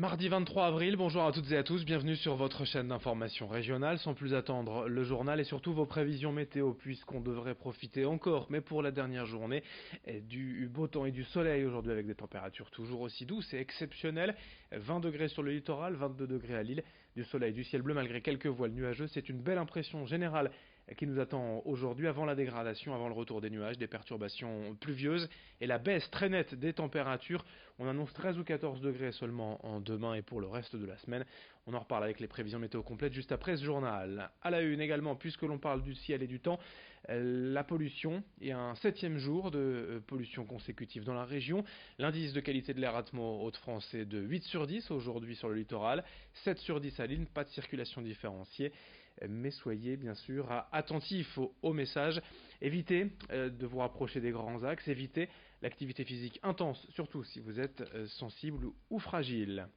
Mardi 23 avril, bonjour à toutes et à tous, bienvenue sur votre chaîne d'information régionale. Sans plus attendre, le journal et surtout vos prévisions météo, puisqu'on devrait profiter encore, mais pour la dernière journée, du beau temps et du soleil aujourd'hui avec des températures toujours aussi douces et exceptionnelles. 20 degrés sur le littoral, 22 degrés à Lille, du soleil, du ciel bleu malgré quelques voiles nuageux. C'est une belle impression générale qui nous attend aujourd'hui avant la dégradation, avant le retour des nuages, des perturbations pluvieuses et la baisse très nette des températures. On annonce 13 ou 14 degrés seulement en demain et pour le reste de la semaine. On en reparle avec les prévisions météo complètes juste après ce journal. À la une également, puisque l'on parle du ciel et du temps, la pollution et un 7e jour de pollution consécutive dans la région. L'indice de qualité de l'air atmo Hauts-de-France est de 8 sur 10 aujourd'hui sur le littoral, 7 sur 10 à Lille, pas de circulation différenciée. Mais soyez bien sûr attentifs aux messages. Évitez de vous rapprocher des grands axes, évitez l'activité physique intense, surtout si vous êtes sensible ou fragile.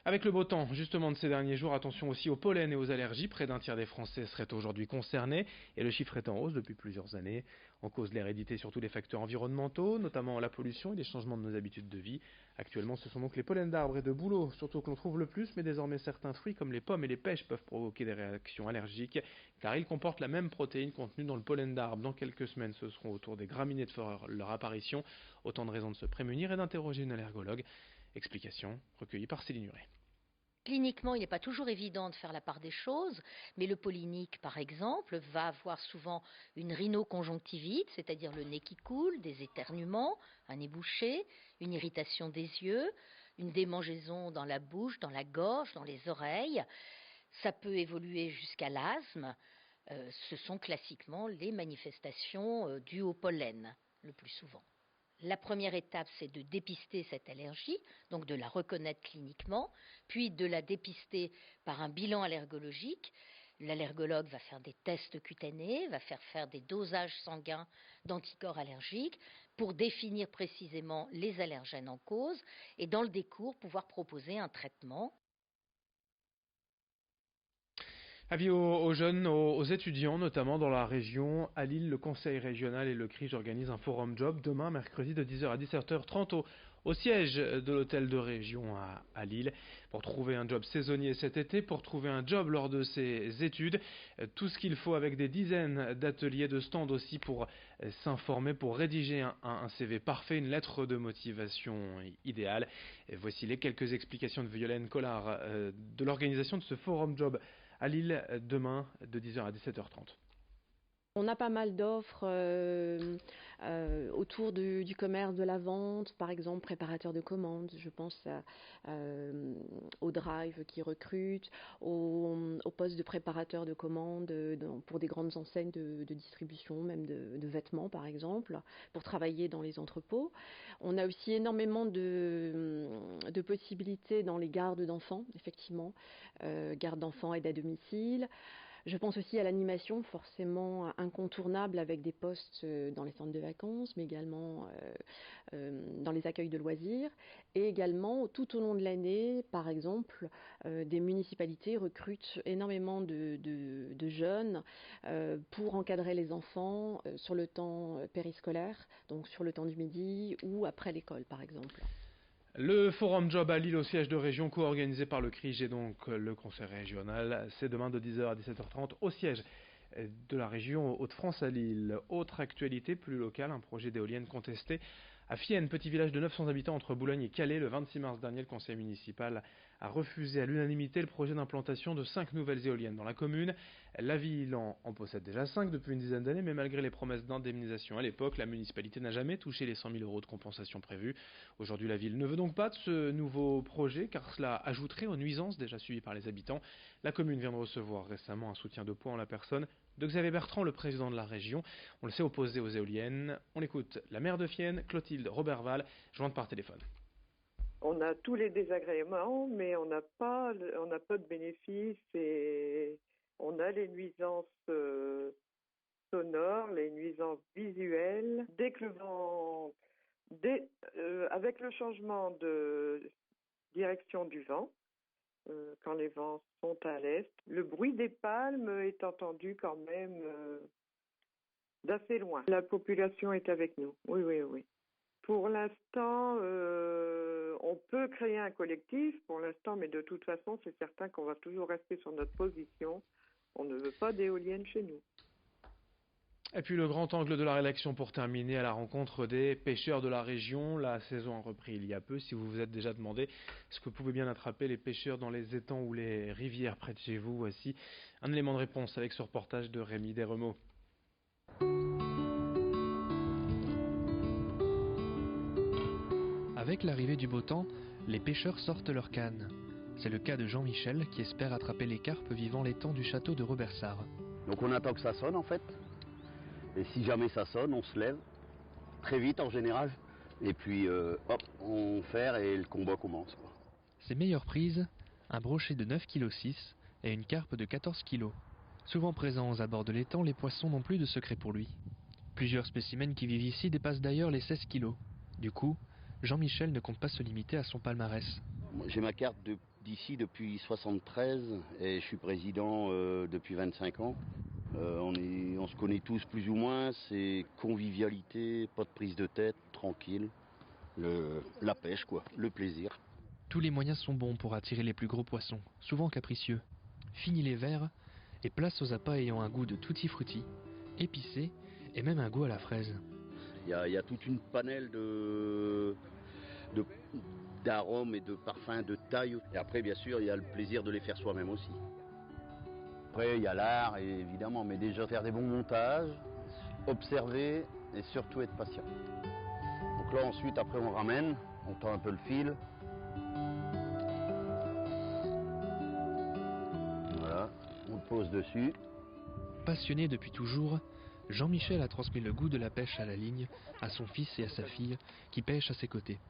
Avec le beau temps, justement, de ces derniers jours, attention aussi aux pollens et aux allergies. Près d'un tiers des Français seraient aujourd'hui concernés et le chiffre est en hausse depuis plusieurs années. En cause l'hérédité, surtout les facteurs environnementaux, notamment la pollution et les changements de nos habitudes de vie. Actuellement, ce sont donc les pollens d'arbres et de bouleaux, surtout que l'on trouve le plus, mais désormais certains fruits comme les pommes et les pêches peuvent provoquer des réactions allergiques, car ils comportent la même protéine contenue dans le pollen d'arbre. Dans quelques semaines, ce seront autour des graminées de faire leur apparition. Autant de raisons de se prémunir et d'interroger une allergologue. Explication recueillie par Céline Huret. Cliniquement, il n'est pas toujours évident de faire la part des choses, mais le pollinique, par exemple, va avoir souvent une rhinoconjonctivite, c'est-à-dire le nez qui coule, des éternuements, un nez bouché, une irritation des yeux, une démangeaison dans la bouche, dans la gorge, dans les oreilles. Ça peut évoluer jusqu'à l'asthme. Ce sont classiquement les manifestations dues au pollen, le plus souvent. La première étape, c'est de dépister cette allergie, donc de la reconnaître cliniquement, puis de la dépister par un bilan allergologique. L'allergologue va faire des tests cutanés, va faire des dosages sanguins d'anticorps allergiques pour définir précisément les allergènes en cause et dans le décours pouvoir proposer un traitement. Avis aux jeunes, aux étudiants, notamment dans la région. À Lille, le conseil régional et le CRIJ organisent un forum job demain, mercredi, de 10h à 17h30 au siège de l'hôtel de région à Lille, pour trouver un job saisonnier cet été, pour trouver un job lors de ses études. Tout ce qu'il faut avec des dizaines d'ateliers, de stands aussi pour s'informer, pour rédiger un CV parfait, une lettre de motivation idéale. Et voici les quelques explications de Violaine Collard de l'organisation de ce forum job à Lille demain de 10h à 17h30. On a pas mal d'offres autour du commerce, de la vente, par exemple préparateur de commandes, je pense au Drive qui recrute, au poste de préparateur de commandes pour des grandes enseignes de distribution, même de vêtements par exemple, pour travailler dans les entrepôts. On a aussi énormément de possibilités dans les gardes d'enfants, effectivement, garde d'enfants, aide à domicile. Je pense aussi à l'animation, forcément incontournable avec des postes dans les centres de vacances, mais également dans les accueils de loisirs. Et également, tout au long de l'année, par exemple, des municipalités recrutent énormément de jeunes pour encadrer les enfants sur le temps périscolaire, donc sur le temps du midi ou après l'école, par exemple. Le forum job à Lille au siège de région co-organisé par le CRIJ et donc le conseil régional, c'est demain de 10h à 17h30 au siège de la région Hauts-de-France à Lille. Autre actualité plus locale, un projet d'éolienne contesté à Fienne, petit village de 900 habitants entre Boulogne et Calais. Le 26 mars dernier, le conseil municipal a refusé à l'unanimité le projet d'implantation de 5 nouvelles éoliennes dans la commune. La ville en possède déjà 5 depuis une dizaine d'années, mais malgré les promesses d'indemnisation à l'époque, la municipalité n'a jamais touché les 100 000 euros de compensation prévus. Aujourd'hui, la ville ne veut donc pas de ce nouveau projet, car cela ajouterait aux nuisances déjà subies par les habitants. La commune vient de recevoir récemment un soutien de poids en la personne de Xavier Bertrand, le président de la région. On le sait opposé aux éoliennes. On écoute la maire de Fienne, Clotilde Roberval, jointe par téléphone. On a tous les désagréments, mais on n'a pas de bénéfices et on a les nuisances sonores, les nuisances visuelles. Dès que le vent, avec le changement de direction du vent, quand les vents sont à l'est, le bruit des palmes est entendu quand même d'assez loin. La population est avec nous, oui. Pour l'instant, on peut créer un collectif pour l'instant, mais de toute façon, c'est certain qu'on va toujours rester sur notre position. On ne veut pas d'éoliennes chez nous. Et puis le grand angle de la rédaction pour terminer, à la rencontre des pêcheurs de la région. La saison a repris il y a peu. Si vous vous êtes déjà demandé est-ce que vous pouvez bien attraper les pêcheurs dans les étangs ou les rivières près de chez vous, voici un élément de réponse avec ce reportage de Rémi Desremeaux. Avec l'arrivée du beau temps, les pêcheurs sortent leurs cannes. C'est le cas de Jean-Michel qui espère attraper les carpes vivant l'étang du château de Robersart. Donc on attend que ça sonne en fait. Et si jamais ça sonne, on se lève, très vite en général, et puis hop, on ferre et le combat commence, quoi. Ses meilleures prises, un brochet de 9,6 kg et une carpe de 14 kg. Souvent présents aux abords de l'étang, les poissons n'ont plus de secret pour lui. Plusieurs spécimens qui vivent ici dépassent d'ailleurs les 16 kg. Du coup, Jean-Michel ne compte pas se limiter à son palmarès. J'ai ma carte d'ici depuis 73 et je suis président depuis 25 ans. On se connaît tous plus ou moins, c'est convivialité, pas de prise de tête, tranquille, la pêche quoi, le plaisir. Tous les moyens sont bons pour attirer les plus gros poissons, souvent capricieux. Fini les verres et place aux appâts ayant un goût de tutti frutti, épicé et même un goût à la fraise. Il y a toute une panelle d'arômes et de parfums, de taille. Et après bien sûr il y a le plaisir de les faire soi-même aussi. Après, il y a l'art, évidemment, mais déjà faire des bons montages, observer et surtout être patient. Donc là, ensuite, après, on ramène, on tend un peu le fil. Voilà, on le pose dessus. Passionné depuis toujours, Jean-Michel a transmis le goût de la pêche à la ligne à son fils et à sa fille, qui pêchent à ses côtés.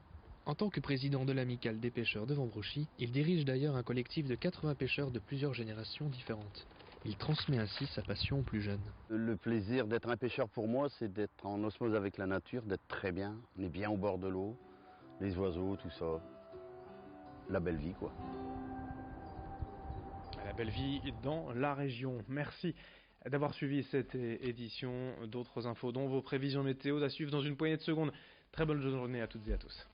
En tant que président de l'amicale des pêcheurs de Vambrochy, il dirige d'ailleurs un collectif de 80 pêcheurs de plusieurs générations différentes. Il transmet ainsi sa passion aux plus jeunes. Le plaisir d'être un pêcheur pour moi, c'est d'être en osmose avec la nature, d'être très bien. On est bien au bord de l'eau, les oiseaux, tout ça. La belle vie, quoi. La belle vie dans la région. Merci d'avoir suivi cette édition. D'autres infos dont vos prévisions météo à suivre dans une poignée de secondes. Très bonne journée à toutes et à tous.